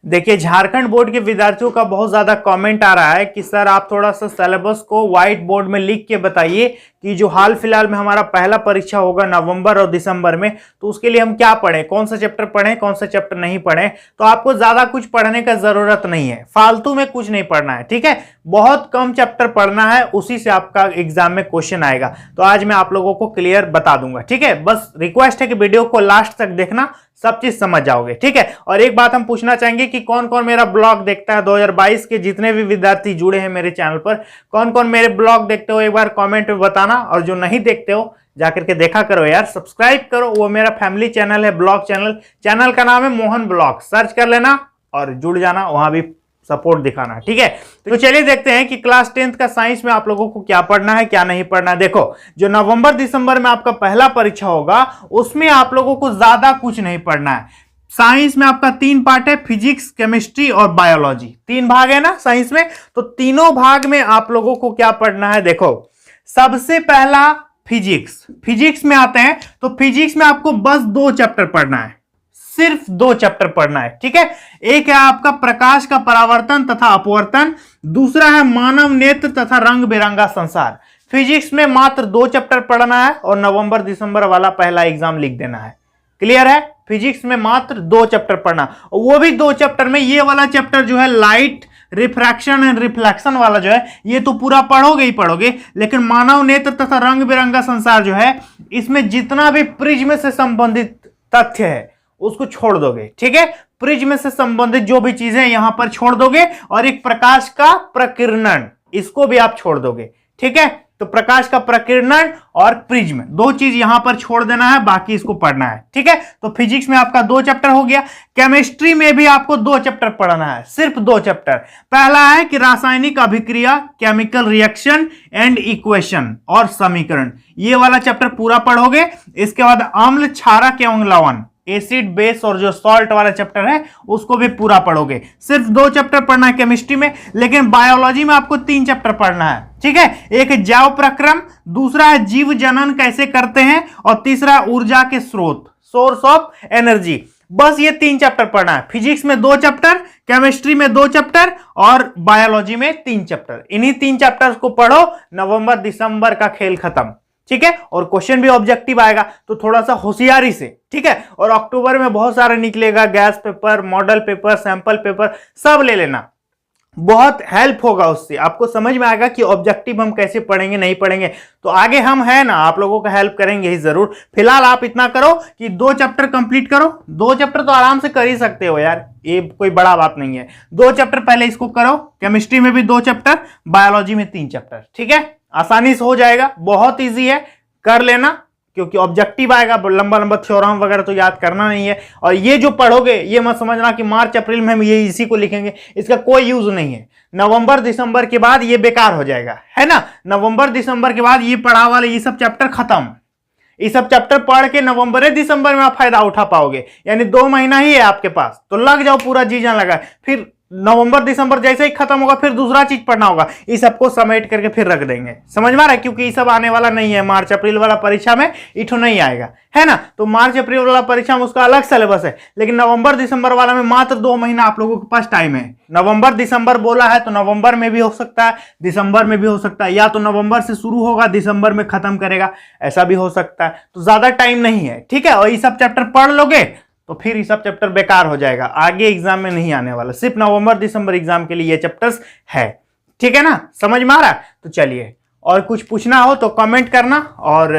देखिए, झारखंड बोर्ड के विद्यार्थियों का बहुत ज्यादा कमेंट आ रहा है कि सर आप थोड़ा सा सिलेबस को व्हाइट बोर्ड में लिख के बताइए कि जो हाल फिलहाल में हमारा पहला परीक्षा होगा नवंबर और दिसंबर में, तो उसके लिए हम क्या पढ़ें, कौन सा चैप्टर पढ़ें, कौन सा चैप्टर नहीं पढ़ें। तो आपको ज्यादा कुछ पढ़ने का जरूरत नहीं है, फालतू में कुछ नहीं पढ़ना है, ठीक है। बहुत कम चैप्टर पढ़ना है, उसी से आपका एग्जाम में क्वेश्चन आएगा। तो आज मैं आप लोगों को क्लियर बता दूंगा, ठीक है। बस रिक्वेस्ट है कि वीडियो को लास्ट तक देखना, सब चीज समझ जाओगे, ठीक है। और एक बात हम पूछना चाहेंगे कि कौन कौन मेरा ब्लॉग देखता है। 2022 के जितने भी विद्यार्थी जुड़े हैं मेरे चैनल पर, कौन कौन मेरे ब्लॉग देखते हो एक बार कमेंट में बताना। और जो नहीं देखते हो जाकर के देखा करो यार, सब्सक्राइब करो। वो मेरा फैमिली चैनल है, ब्लॉग चैनल का नाम है मोहन ब्लॉग, सर्च कर लेना और जुड़ जाना, वहां भी सपोर्ट दिखाना, ठीक है। तो चलिए देखते हैं कि क्लास 10th का साइंस में आप लोगों को क्या पढ़ना है, क्या नहीं पढ़ना है। देखो, जो नवंबर दिसंबर में आपका पहला परीक्षा होगा उसमें आप लोगों को ज्यादा कुछ नहीं पढ़ना है। साइंस में आपका 3 पार्ट है, फिजिक्स, केमिस्ट्री और बायोलॉजी। 3 भाग है ना साइंस में, तो तीनों भाग में आप लोगों को क्या पढ़ना है। देखो, सबसे पहला फिजिक्स में आते हैं, तो फिजिक्स में आपको बस 2 चैप्टर पढ़ना है, सिर्फ 2 चैप्टर पढ़ना है, ठीक है। एक है आपका प्रकाश का परावर्तन तथा अपवर्तन, दूसरा है मानव नेत्र तथा रंग बिरंगा संसार। फिजिक्स में मात्र 2 चैप्टर पढ़ना है और नवंबर दिसंबर वाला पहला एग्जाम लिख देना है। क्लियर है? फिजिक्स में मात्र 2 चैप्टर पढ़ना, और वो भी 2 चैप्टर में ये वाला चैप्टर जो है लाइट रिफ्रैक्शन एंड रिफ्लेक्शन वाला जो है, ये तो पूरा पढ़ोगे ही पढ़ोगे, लेकिन मानव नेत्र तथा रंग बिरंगा संसार जो है, इसमें जितना भी प्रिज्म से संबंधित तथ्य है उसको छोड़ दोगे, ठीक है। प्रिज्म से संबंधित जो भी चीजें यहां पर छोड़ दोगे, और एक प्रकाश का प्रकीर्णन, इसको भी आप छोड़ दोगे, ठीक है। तो प्रकाश का प्रकीर्णन और प्रिज्म, 2 चीज यहां पर छोड़ देना है, बाकी इसको पढ़ना है, ठीक है। तो फिजिक्स में आपका 2 चैप्टर हो गया। केमिस्ट्री में भी आपको 2 चैप्टर पढ़ना है, सिर्फ 2 चैप्टर। पहला है कि रासायनिक अभिक्रिया, केमिकल रिएक्शन एंड इक्वेशन और समीकरण, ये वाला चैप्टर पूरा पढ़ोगे। इसके बाद अम्ल, क्षारक एवं लवण, एसिड बेस और जो सॉल्ट वाला चैप्टर है उसको भी पूरा पढ़ोगे। सिर्फ 2 चैप्टर पढ़ना है केमिस्ट्री में, लेकिन बायोलॉजी में आपको 3 चैप्टर पढ़ना है, ठीक है। एक है जैव प्रक्रम, दूसरा है जीव जनन कैसे करते हैं, और तीसरा ऊर्जा के स्रोत, सोर्स ऑफ एनर्जी। बस ये 3 चैप्टर पढ़ना है। फिजिक्स में 2 चैप्टर, केमिस्ट्री में 2 चैप्टर और बायोलॉजी में 3 चैप्टर। इन्हीं 3 चैप्टर्स को पढ़ो, नवंबर दिसंबर का खेल खत्म, ठीक है। और क्वेश्चन भी ऑब्जेक्टिव आएगा, तो थोड़ा सा होशियारी से, ठीक है। और अक्टूबर में बहुत सारा निकलेगा, gas paper, model paper, sample paper, सब ले लेना, बहुत हेल्प होगा उससे। आपको समझ में आएगा कि ऑब्जेक्टिव हम कैसे पढ़ेंगे, नहीं पढ़ेंगे। तो आगे हम है ना, आप लोगों का हेल्प करेंगे ही जरूर। फिलहाल आप इतना करो कि 2 चैप्टर कंप्लीट करो। 2 चैप्टर तो आराम से कर ही सकते हो यार, ये कोई बड़ा बात नहीं है। 2 चैप्टर पहले इसको करो, केमिस्ट्री में भी 2 चैप्टर, बायोलॉजी में 3 चैप्टर, ठीक है। आसानी से हो जाएगा, बहुत ईजी है, कर लेना, क्योंकि ऑब्जेक्टिव आएगा। लंबा लंबा थ्योरम वगैरह तो याद करना नहीं है। और ये जो पढ़ोगे, ये मत समझना कि मार्च अप्रैल में हम ये इसी को लिखेंगे, इसका कोई यूज नहीं है। नवंबर दिसंबर के बाद ये बेकार हो जाएगा, है ना। नवंबर दिसंबर के बाद ये पढ़ा वाले ये सब चैप्टर खत्म। ये सब चैप्टर पढ़ के नवंबर दिसंबर में आप फायदा उठा पाओगे, यानी 2 महीना ही है आपके पास, तो लग जाओ पूरा जी जान लगा। फिर नवंबर दिसंबर जैसे ही खत्म होगा, फिर दूसरा चीज पढ़ना होगा। इस सबको समेट करके फिर रख देंगे, समझ में आ रहा है, क्योंकि ये सब आने वाला नहीं है। मार्च अप्रैल वाला परीक्षा में इठो नहीं आएगा, है ना। तो मार्च अप्रैल वाला परीक्षा में उसका अलग सिलेबस है, लेकिन नवंबर दिसंबर वाला में मात्र 2 महीना आप लोगों के पास टाइम है। नवंबर दिसंबर बोला है तो नवंबर में भी हो सकता है, दिसंबर में भी हो सकता है, या तो नवंबर से शुरू होगा, दिसंबर में खत्म करेगा, ऐसा भी हो सकता है। तो ज्यादा टाइम नहीं है, ठीक है। और ये सब चैप्टर पढ़ लोगे तो फिर ये सब चैप्टर बेकार हो जाएगा, आगे एग्जाम में नहीं आने वाला। सिर्फ नवंबर दिसंबर एग्जाम के लिए ये चैप्टर्स है, ठीक है ना, समझ में आ रहा है। तो चलिए, और कुछ पूछना हो तो कमेंट करना, और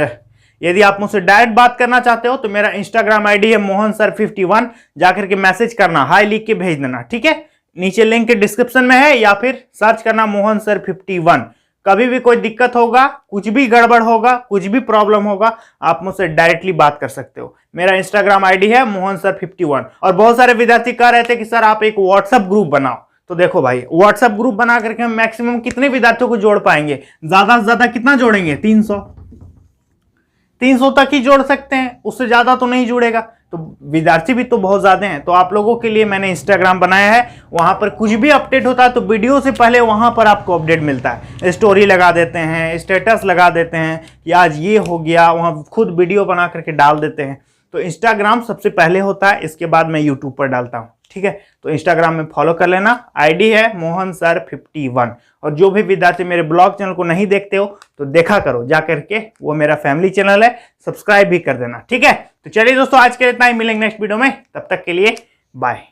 यदि आप मुझसे डायरेक्ट बात करना चाहते हो तो मेरा इंस्टाग्राम आईडी है मोहन सर 51, जाकर के मैसेज करना, हाई लिख के भेज देना, ठीक है। नीचे लिंक के डिस्क्रिप्शन में है, या फिर सर्च करना मोहन सर 51। कभी भी कोई दिक्कत होगा, कुछ भी गड़बड़ होगा, कुछ भी प्रॉब्लम होगा, आप मुझसे डायरेक्टली बात कर सकते हो। मेरा इंस्टाग्राम आईडी है मोहन सर 51। और बहुत सारे विद्यार्थी कह रहे थे कि सर आप एक व्हाट्सएप ग्रुप बनाओ, तो देखो भाई, व्हाट्सएप ग्रुप बना करके हम मैक्सिमम कितने विद्यार्थियों को जोड़ पाएंगे, ज्यादा से ज्यादा कितना जोड़ेंगे, 300 तक ही जोड़ सकते हैं, उससे ज्यादा तो नहीं जुड़ेगा। तो विद्यार्थी भी तो बहुत ज्यादा हैं, तो आप लोगों के लिए मैंने इंस्टाग्राम बनाया है। वहां पर कुछ भी अपडेट होता है तो वीडियो से पहले वहां पर आपको अपडेट मिलता है। स्टोरी लगा देते हैं, स्टेटस लगा देते हैं कि आज ये हो गया, वहां खुद वीडियो बना करके डाल देते हैं। तो इंस्टाग्राम सबसे पहले होता है, इसके बाद मैं यूट्यूब पर डालता हूँ। ठीक है, तो इंस्टाग्राम में फॉलो कर लेना, आईडी है मोहन सर 51। और जो भी विद्यार्थी मेरे ब्लॉग चैनल को नहीं देखते हो तो देखा करो जा करके, वो मेरा फैमिली चैनल है, सब्सक्राइब भी कर देना। ठीक है, तो चलिए दोस्तों आज के लिए इतना ही, मिलेंगे नेक्स्ट वीडियो में, तब तक के लिए बाय।